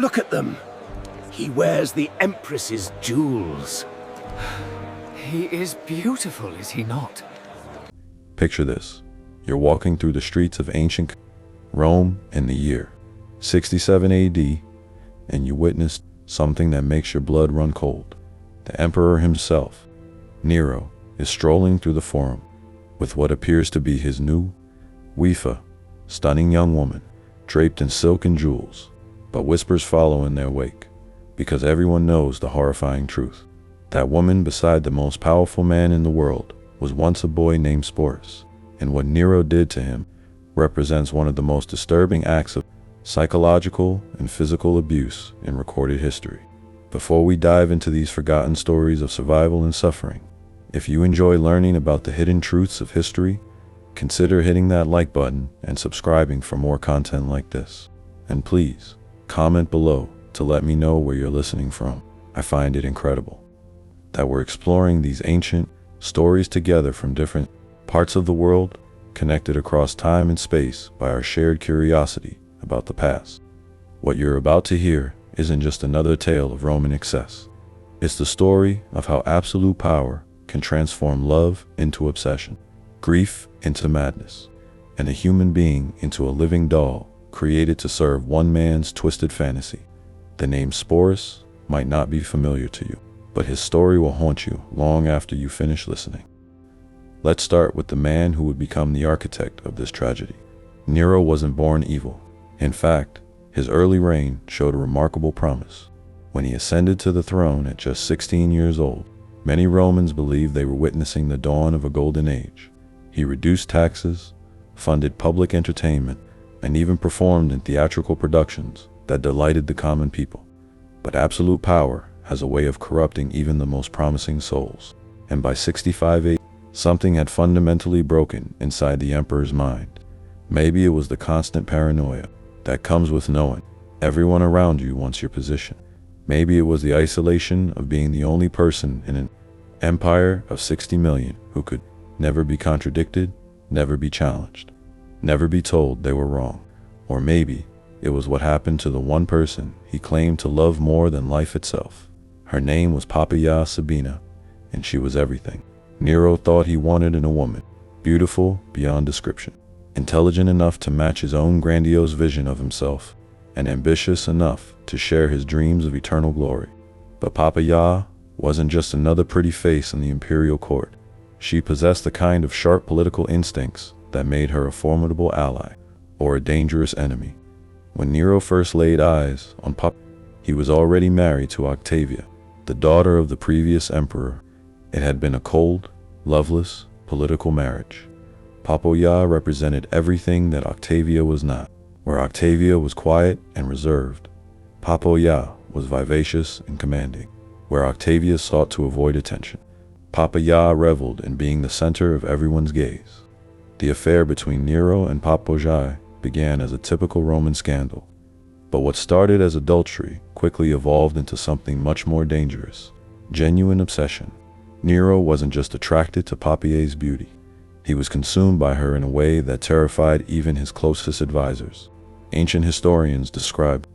Look at them. He wears the Empress's jewels. He is beautiful, is he not? Picture this. You're walking through the streets of ancient Rome in the year 67 AD, and you witness something that makes your blood run cold. The emperor himself, Nero, is strolling through the forum with what appears to be his new wife, stunning young woman, draped in silk and jewels, but whispers follow in their wake, because everyone knows the horrifying truth. That woman beside the most powerful man in the world was once a boy named Sporus, and what Nero did to him represents one of the most disturbing acts of psychological and physical abuse in recorded history. Before we dive into these forgotten stories of survival and suffering, if you enjoy learning about the hidden truths of history, consider hitting that like button and subscribing for more content like this. And please, comment below to let me know where you're listening from. I find it incredible that we're exploring these ancient stories together from different parts of the world, connected across time and space by our shared curiosity about the past. What you're about to hear isn't just another tale of Roman excess. It's the story of how absolute power can transform love into obsession, grief into madness, and a human being into a living doll created to serve one man's twisted fantasy. The name Sporus might not be familiar to you, but his story will haunt you long after you finish listening. Let's start with the man who would become the architect of this tragedy. Nero wasn't born evil. In fact, his early reign showed a remarkable promise. When he ascended to the throne at just 16 years old, many Romans believed they were witnessing the dawn of a golden age. He reduced taxes, funded public entertainment, and even performed in theatrical productions that delighted the common people. But absolute power has a way of corrupting even the most promising souls. And by 65 AD, something had fundamentally broken inside the emperor's mind. Maybe it was the constant paranoia that comes with knowing everyone around you wants your position. Maybe it was the isolation of being the only person in an empire of 60 million who could never be contradicted, never be challenged, never be told they were wrong. Or maybe it was what happened to the one person he claimed to love more than life itself. Her name was Poppaea Sabina, and she was everything Nero thought he wanted in a woman: beautiful beyond description, intelligent enough to match his own grandiose vision of himself, and ambitious enough to share his dreams of eternal glory. But Poppaea wasn't just another pretty face in the imperial court. She possessed the kind of sharp political instincts that made her a formidable ally or a dangerous enemy. When Nero first laid eyes on Poppaea, he was already married to Octavia, the daughter of the previous emperor. It had been a cold, loveless, political marriage. Poppaea represented everything that Octavia was not. Where Octavia was quiet and reserved, Poppaea was vivacious and commanding. Where Octavia sought to avoid attention, Poppaea reveled in being the center of everyone's gaze. The affair between Nero and Poppaea began as a typical Roman scandal. But what started as adultery quickly evolved into something much more dangerous: genuine obsession. Nero wasn't just attracted to Poppaea's beauty. He was consumed by her in a way that terrified even his closest advisors. Ancient historians describe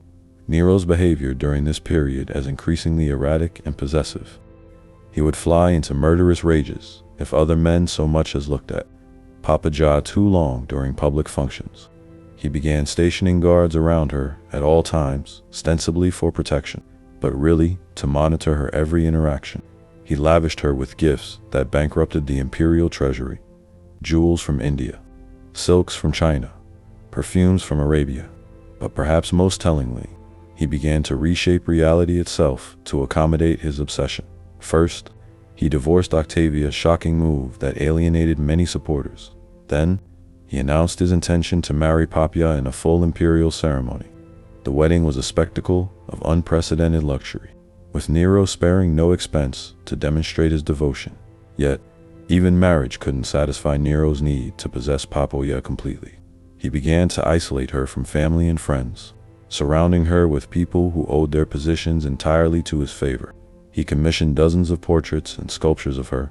Nero's behavior during this period as increasingly erratic and possessive. He would fly into murderous rages if other men so much as looked at Poppaea too long during public functions. He began stationing guards around her at all times, ostensibly for protection, but really to monitor her every interaction. He lavished her with gifts that bankrupted the imperial treasury: jewels from India, silks from China, perfumes from Arabia. But perhaps most tellingly, he began to reshape reality itself to accommodate his obsession. First, he divorced Octavia, a shocking move that alienated many supporters. Then, he announced his intention to marry Poppaea in a full imperial ceremony. The wedding was a spectacle of unprecedented luxury, with Nero sparing no expense to demonstrate his devotion. Yet, even marriage couldn't satisfy Nero's need to possess Poppaea completely. He began to isolate her from family and friends, surrounding her with people who owed their positions entirely to his favor. He commissioned dozens of portraits and sculptures of her,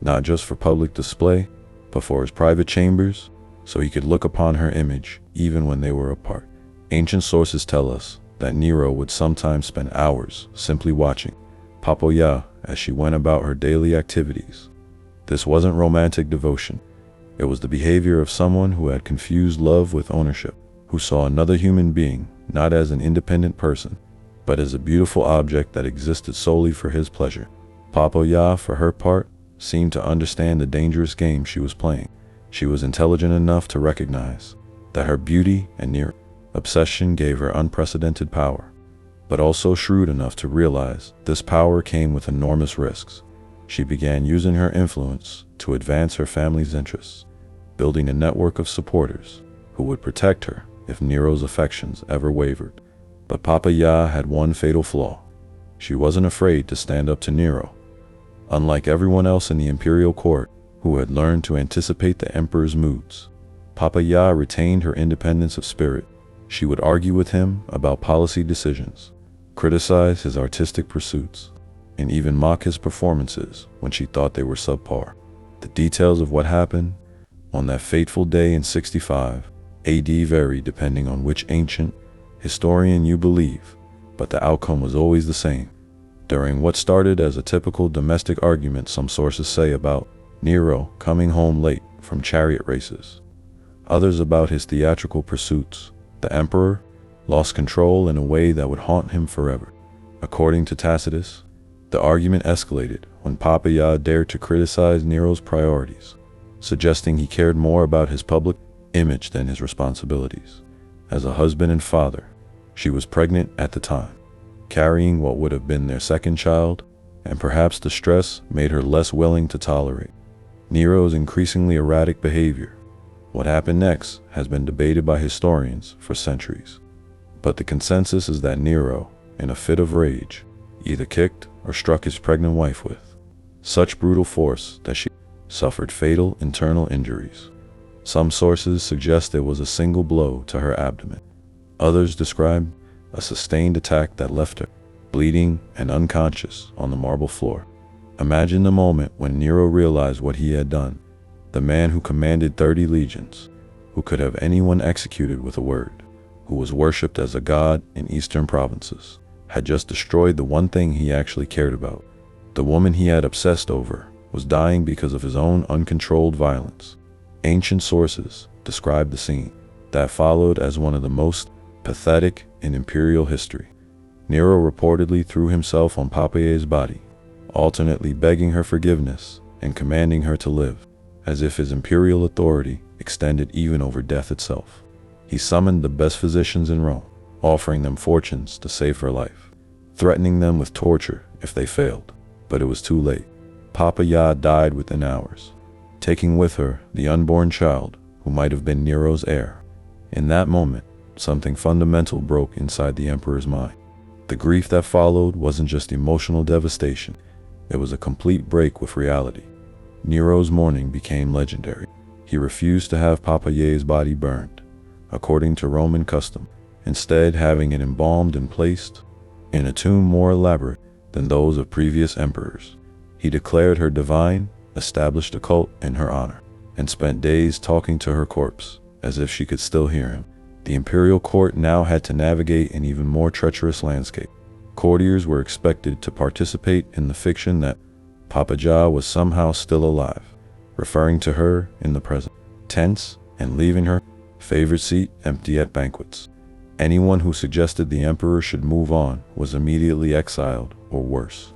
not just for public display, but for his private chambers, so he could look upon her image even when they were apart. Ancient sources tell us that Nero would sometimes spend hours simply watching Papoya as she went about her daily activities. This wasn't romantic devotion. It was the behavior of someone who had confused love with ownership, who saw another human being not as an independent person, but as a beautiful object that existed solely for his pleasure. Papoya, for her part, seemed to understand the dangerous game she was playing. She was intelligent enough to recognize that her beauty and near obsession gave her unprecedented power, but also shrewd enough to realize this power came with enormous risks. She began using her influence to advance her family's interests, building a network of supporters who would protect her if Nero's affections ever wavered. But Papoya had one fatal flaw. She wasn't afraid to stand up to Nero. Unlike everyone else in the imperial court, who had learned to anticipate the emperor's moods, Papoya retained her independence of spirit. She would argue with him about policy decisions, criticize his artistic pursuits, and even mock his performances when she thought they were subpar. The details of what happened on that fateful day in 65 AD vary depending on which ancient historian you believe, but the outcome was always the same. During what started as a typical domestic argument, some sources say about Nero coming home late from chariot races, others about his theatrical pursuits, the emperor lost control in a way that would haunt him forever. According to Tacitus, the argument escalated when Papoya dared to criticize Nero's priorities, suggesting he cared more about his public image than his responsibilities. As a husband and father, she was pregnant at the time, carrying what would have been their second child, and perhaps the stress made her less willing to tolerate Nero's increasingly erratic behavior. What happened next has been debated by historians for centuries, but the consensus is that Nero, in a fit of rage, either kicked or struck his pregnant wife with such brutal force that she suffered fatal internal injuries. Some sources suggest it was a single blow to her abdomen. Others describe a sustained attack that left her bleeding and unconscious on the marble floor. Imagine the moment when Nero realized what he had done. The man who commanded 30 legions, who could have anyone executed with a word, who was worshipped as a god in eastern provinces, had just destroyed the one thing he actually cared about. The woman he had obsessed over was dying because of his own uncontrolled violence. Ancient sources describe the scene that followed as one of the most pathetic in imperial history. Nero reportedly threw himself on Papoya's body, alternately begging her forgiveness and commanding her to live, as if his imperial authority extended even over death itself. He summoned the best physicians in Rome, offering them fortunes to save her life, threatening them with torture if they failed. But it was too late. Papoya died within hours, taking with her the unborn child who might have been Nero's heir. In that moment, something fundamental broke inside the emperor's mind. The grief that followed wasn't just emotional devastation, it was a complete break with reality. Nero's mourning became legendary. He refused to have Papoya's body burned, according to Roman custom, instead having it embalmed and placed in a tomb more elaborate than those of previous emperors. He declared her divine, established a cult in her honor, and spent days talking to her corpse, as if she could still hear him. The imperial court now had to navigate an even more treacherous landscape. Courtiers were expected to participate in the fiction that Papoya was somehow still alive, referring to her in the present tense and leaving her favorite seat empty at banquets. Anyone who suggested the emperor should move on was immediately exiled or worse.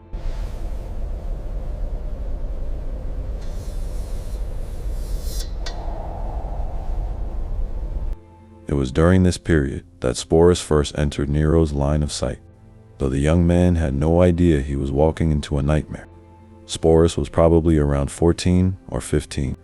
It was during this period that Sporus first entered Nero's line of sight, though the young man had no idea he was walking into a nightmare. Sporus was probably around 14 or 15,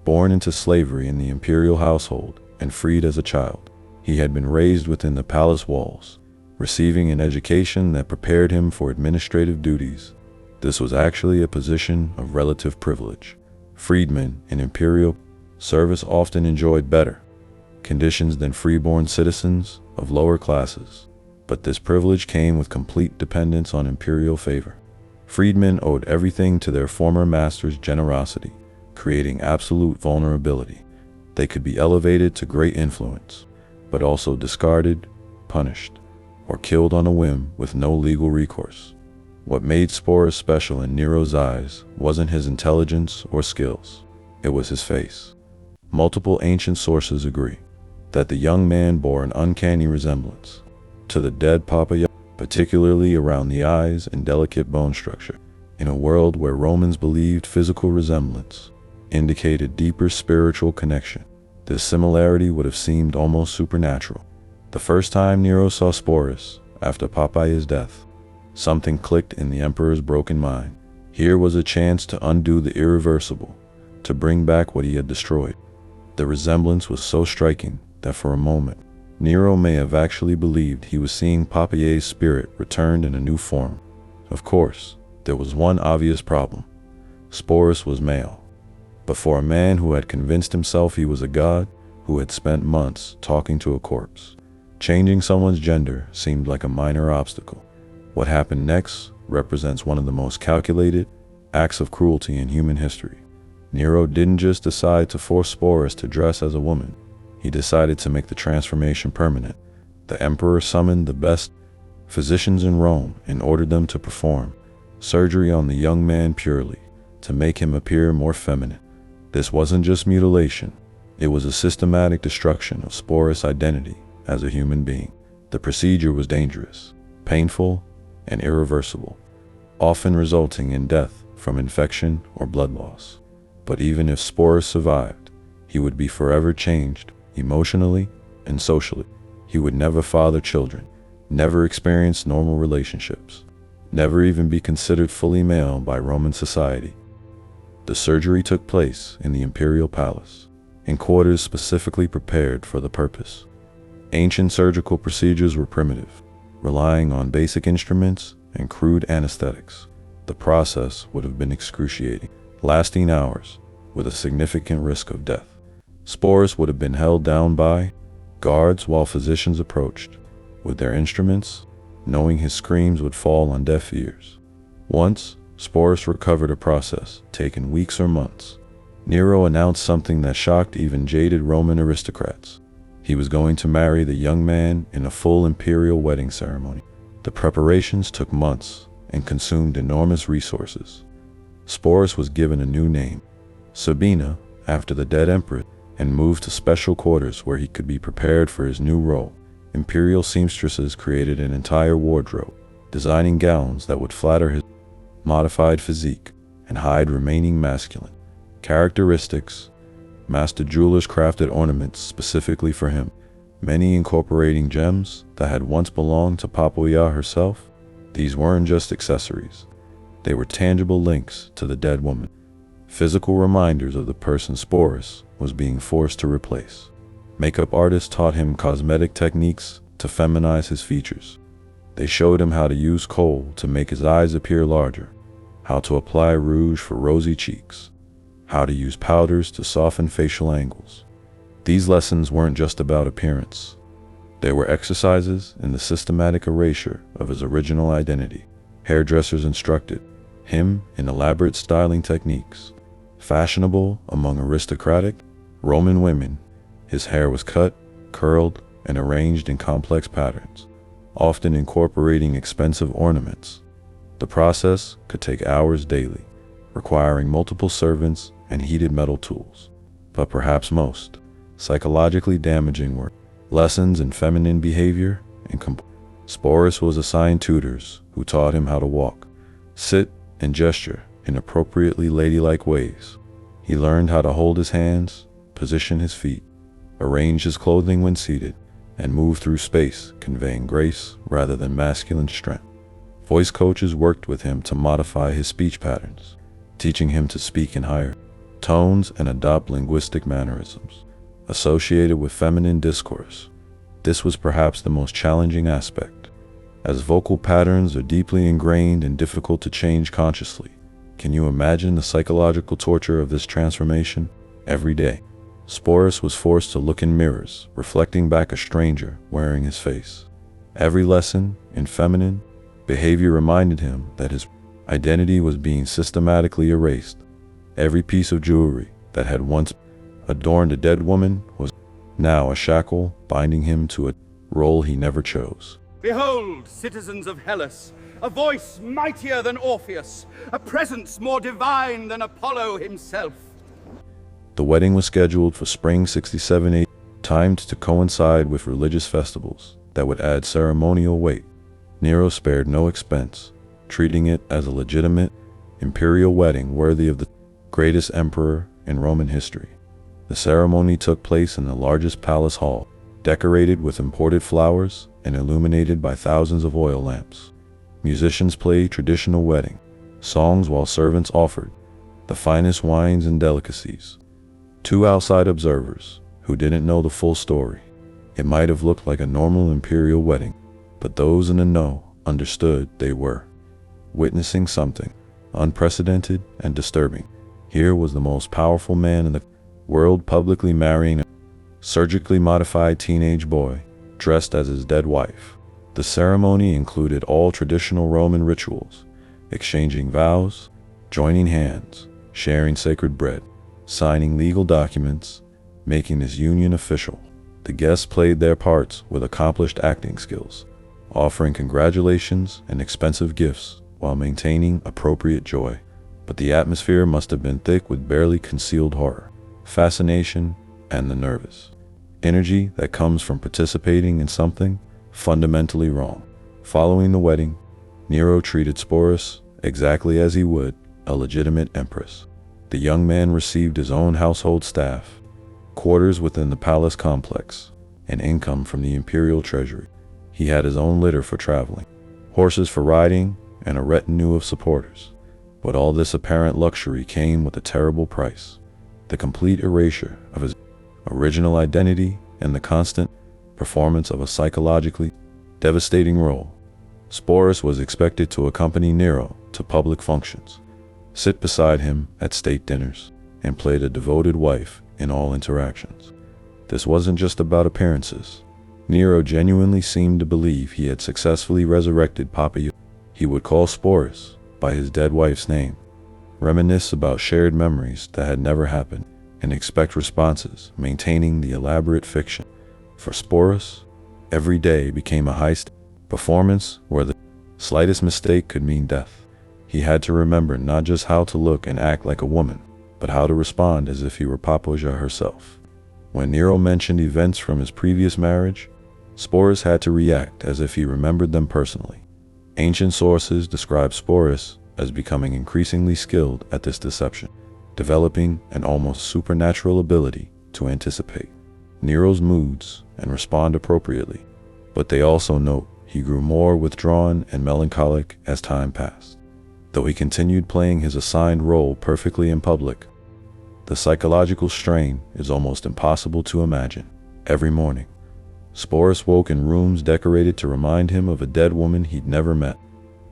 born into slavery in the imperial household and freed as a child. He had been raised within the palace walls, receiving an education that prepared him for administrative duties. This was actually a position of relative privilege. Freedmen in imperial service often enjoyed better conditions than freeborn citizens of lower classes, but this privilege came with complete dependence on imperial favor. Freedmen owed everything to their former master's generosity, creating absolute vulnerability. They could be elevated to great influence, but also discarded, punished, or killed on a whim with no legal recourse. What made Sporus special in Nero's eyes wasn't his intelligence or skills. It was his face. Multiple ancient sources agree that the young man bore an uncanny resemblance to the dead Papa, particularly around the eyes and delicate bone structure. In a world where Romans believed physical resemblance indicated deeper spiritual connection, this similarity would have seemed almost supernatural. The first time Nero saw Sporus, after Popeye's death, something clicked in the emperor's broken mind. Here was a chance to undo the irreversible, to bring back what he had destroyed. The resemblance was so striking that for a moment, Nero may have actually believed he was seeing Popeye's spirit returned in a new form. Of course, there was one obvious problem. Sporus was male. But for a man who had convinced himself he was a god, who had spent months talking to a corpse, changing someone's gender seemed like a minor obstacle. What happened next represents one of the most calculated acts of cruelty in human history. Nero didn't just decide to force Sporus to dress as a woman. He decided to make the transformation permanent. The emperor summoned the best physicians in Rome and ordered them to perform surgery on the young man purely to make him appear more feminine. This wasn't just mutilation. It was a systematic destruction of Sporus' identity as a human being. The procedure was dangerous, painful, and irreversible, often resulting in death from infection or blood loss. But even if Sporus survived, he would be forever changed, emotionally and socially. He would never father children, never experience normal relationships, never even be considered fully male by Roman society. The surgery took place in the imperial palace, in quarters specifically prepared for the purpose. Ancient surgical procedures were primitive, relying on basic instruments and crude anesthetics. The process would have been excruciating, lasting hours, with a significant risk of death. Sporus would have been held down by guards while physicians approached, with their instruments, knowing his screams would fall on deaf ears. Once Sporus recovered, a process taken weeks or months, Nero announced something that shocked even jaded Roman aristocrats. He was going to marry the young man in a full imperial wedding ceremony. The preparations took months and consumed enormous resources. Sporus was given a new name, Sabina, after the dead empress, and moved to special quarters where he could be prepared for his new role. Imperial seamstresses created an entire wardrobe, designing gowns that would flatter his modified physique and hide remaining masculine characteristics. Master jewelers crafted ornaments specifically for him, many incorporating gems that had once belonged to Popoya herself. These weren't just accessories. They were tangible links to the dead woman, physical reminders of the person Sporus was being forced to replace. Makeup artists taught him cosmetic techniques to feminize his features. They showed him how to use kohl to make his eyes appear larger, how to apply rouge for rosy cheeks, how to use powders to soften facial angles. These lessons weren't just about appearance. They were exercises in the systematic erasure of his original identity. Hairdressers instructed him in elaborate styling techniques, fashionable among aristocratic Roman women. His hair was cut, curled, and arranged in complex patterns, often incorporating expensive ornaments. The process could take hours daily, requiring multiple servants and heated metal tools. But perhaps most psychologically damaging were lessons in feminine behavior and Sporus was assigned tutors who taught him how to walk, sit, and gesture in appropriately ladylike ways. He learned how to hold his hands, position his feet, arrange his clothing when seated, and move through space, conveying grace rather than masculine strength. Voice coaches worked with him to modify his speech patterns, teaching him to speak in higher tones and adopt linguistic mannerisms associated with feminine discourse. This was perhaps the most challenging aspect, as vocal patterns are deeply ingrained and difficult to change consciously. Can you imagine the psychological torture of this transformation? Every day, Sporus was forced to look in mirrors, reflecting back a stranger wearing his face. Every lesson in feminine behavior reminded him that his identity was being systematically erased. Every piece of jewelry that had once adorned a dead woman was now a shackle binding him to a role he never chose. Behold, citizens of Hellas, a voice mightier than Orpheus, a presence more divine than Apollo himself. The wedding was scheduled for spring 67 AD, timed to coincide with religious festivals that would add ceremonial weight. Nero spared no expense, treating it as a legitimate imperial wedding worthy of the greatest emperor in Roman history. The ceremony took place in the largest palace hall, decorated with imported flowers and illuminated by thousands of oil lamps. Musicians played traditional wedding songs while servants offered the finest wines and delicacies. To outside observers who didn't know the full story, it might have looked like a normal imperial wedding, but those in the know understood they were witnessing something unprecedented and disturbing. Here was the most powerful man in the world publicly marrying a surgically modified teenage boy dressed as his dead wife. The ceremony included all traditional Roman rituals, exchanging vows, joining hands, sharing sacred bread, signing legal documents, making this union official. The guests played their parts with accomplished acting skills, offering congratulations and expensive gifts while maintaining appropriate joy. But the atmosphere must have been thick with barely concealed horror, fascination, and the nervous energy that comes from participating in something fundamentally wrong. Following the wedding, Nero treated Sporus exactly as he would a legitimate empress. The young man received his own household staff, quarters within the palace complex, and income from the imperial treasury. He had his own litter for traveling, horses for riding, and a retinue of supporters. But all this apparent luxury came with a terrible price: the complete erasure of his original identity and the constant performance of a psychologically devastating role. Sporus was expected to accompany Nero to public functions, sit beside him at state dinners, and play the devoted wife in all interactions. This wasn't just about appearances. Nero genuinely seemed to believe he had successfully resurrected Pompey. He would call Sporus by his dead wife's name, reminisce about shared memories that had never happened, and expect responses, maintaining the elaborate fiction. For Sporus, every day became a high-stakes performance where the slightest mistake could mean death. He had to remember not just how to look and act like a woman, but how to respond as if he were Papoja herself. When Nero mentioned events from his previous marriage, Sporus had to react as if he remembered them personally. Ancient sources describe Sporus as becoming increasingly skilled at this deception, developing an almost supernatural ability to anticipate Nero's moods and respond appropriately. But they also note he grew more withdrawn and melancholic as time passed. Though he continued playing his assigned role perfectly in public, the psychological strain is almost impossible to imagine. Every morning, Sporus woke in rooms decorated to remind him of a dead woman he'd never met.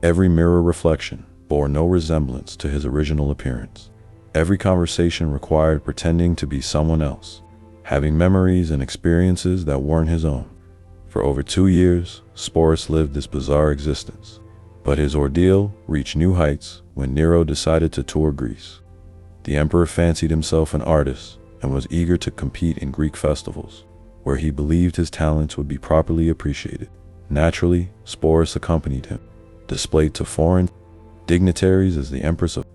Every mirror reflection bore no resemblance to his original appearance. Every conversation required pretending to be someone else, having memories and experiences that weren't his own. For over 2 years, Sporus lived this bizarre existence. But his ordeal reached new heights when Nero decided to tour Greece. The emperor fancied himself an artist and was eager to compete in Greek festivals, where he believed his talents would be properly appreciated. Naturally, Sporus accompanied him, displayed to foreign dignitaries as the Empress of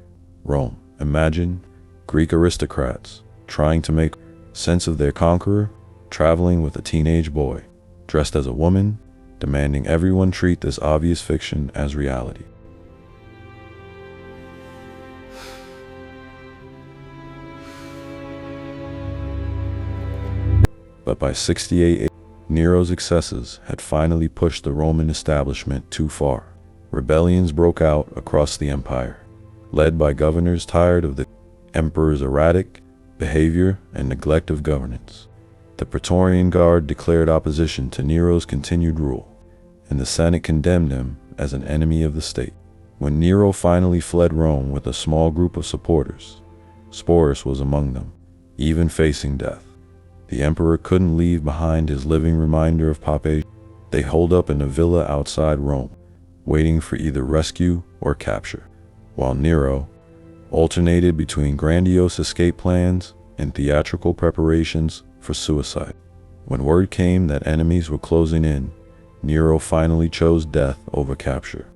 Rome. Imagine Greek aristocrats trying to make sense of their conqueror, traveling with a teenage boy, dressed as a woman, demanding everyone treat this obvious fiction as reality. But by 68 AD, Nero's excesses had finally pushed the Roman establishment too far. Rebellions broke out across the empire, led by governors tired of the emperor's erratic behavior and neglect of governance. The Praetorian Guard declared opposition to Nero's continued rule, and the Senate condemned him as an enemy of the state. When Nero finally fled Rome with a small group of supporters, Sporus was among them, even facing death. The emperor couldn't leave behind his living reminder of Pompey. They holed up in a villa outside Rome, waiting for either rescue or capture, while Nero alternated between grandiose escape plans and theatrical preparations for suicide. When word came that enemies were closing in, Nero finally chose death over capture.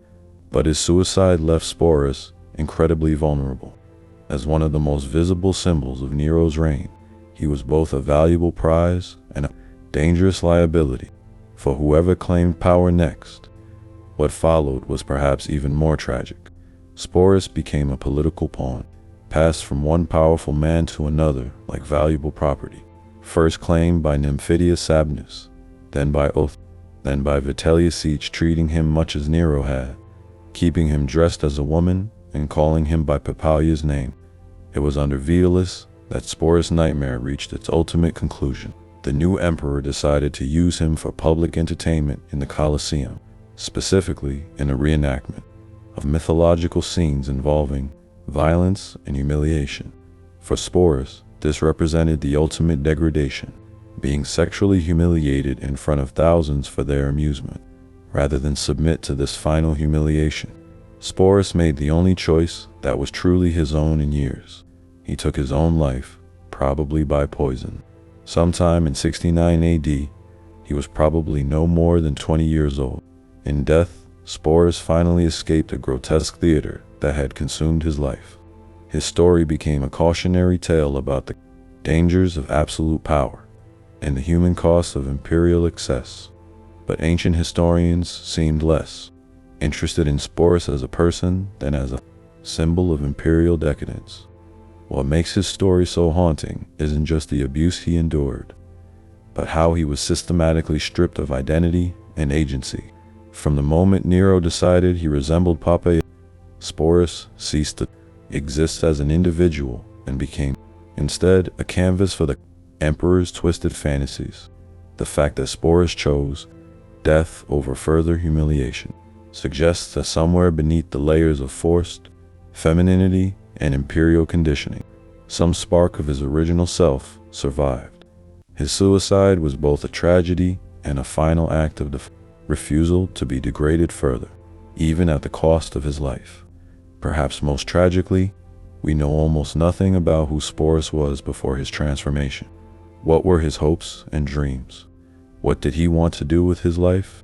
But his suicide left Sporus incredibly vulnerable. As one of the most visible symbols of Nero's reign, he was both a valuable prize and a dangerous liability for whoever claimed power next. What followed was perhaps even more tragic. Sporus became a political pawn, passed from one powerful man to another like valuable property, first claimed by Nymphidius Sabinus, then by Oath, then by Vitellius each treating him much as Nero had, keeping him dressed as a woman and calling him by Papalia's name. It was under Vitellius that Sporus' nightmare reached its ultimate conclusion. The new emperor decided to use him for public entertainment in the Colosseum, specifically in a reenactment of mythological scenes involving violence and humiliation. For Sporus, this represented the ultimate degradation, being sexually humiliated in front of thousands for their amusement. Rather than submit to this final humiliation, Sporus made the only choice that was truly his own in years. He took his own life, probably by poison. Sometime in 69 AD, he was probably no more than 20 years old. In death, Sporus finally escaped a grotesque theater that had consumed his life. His story became a cautionary tale about the dangers of absolute power and the human cost of imperial excess. But ancient historians seemed less interested in Sporus as a person than as a symbol of imperial decadence. What makes his story so haunting isn't just the abuse he endured, but how he was systematically stripped of identity and agency. From the moment Nero decided he resembled Pompey, Sporus ceased to exist as an individual and became, instead, a canvas for the emperor's twisted fantasies. The fact that Sporus chose death over further humiliation suggests that somewhere beneath the layers of forced femininity and imperial conditioning, some spark of his original self survived. His suicide was both a tragedy and a final act of the refusal to be degraded further, even at the cost of his life. Perhaps most tragically, we know almost nothing about who Sporus was before his transformation. What were his hopes and dreams? What did he want to do with his life?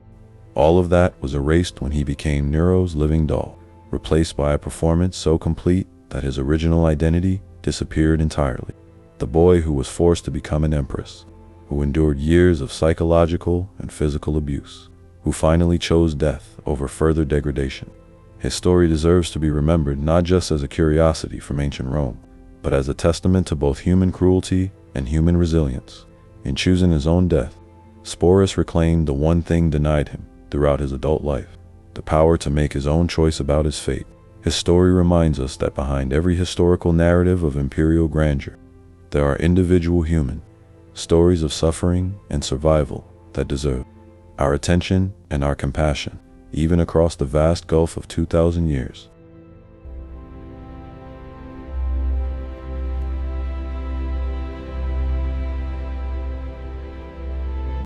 All of that was erased when he became Nero's living doll, replaced by a performance so complete that his original identity disappeared entirely. The boy who was forced to become an empress, who endured years of psychological and physical abuse, who finally chose death over further degradation. His story deserves to be remembered not just as a curiosity from ancient Rome, but as a testament to both human cruelty and human resilience. In choosing his own death, Sporus reclaimed the one thing denied him throughout his adult life, the power to make his own choice about his fate. His story reminds us that behind every historical narrative of imperial grandeur, there are individual human stories of suffering and survival that deserve our attention and our compassion, even across the vast gulf of 2,000 years.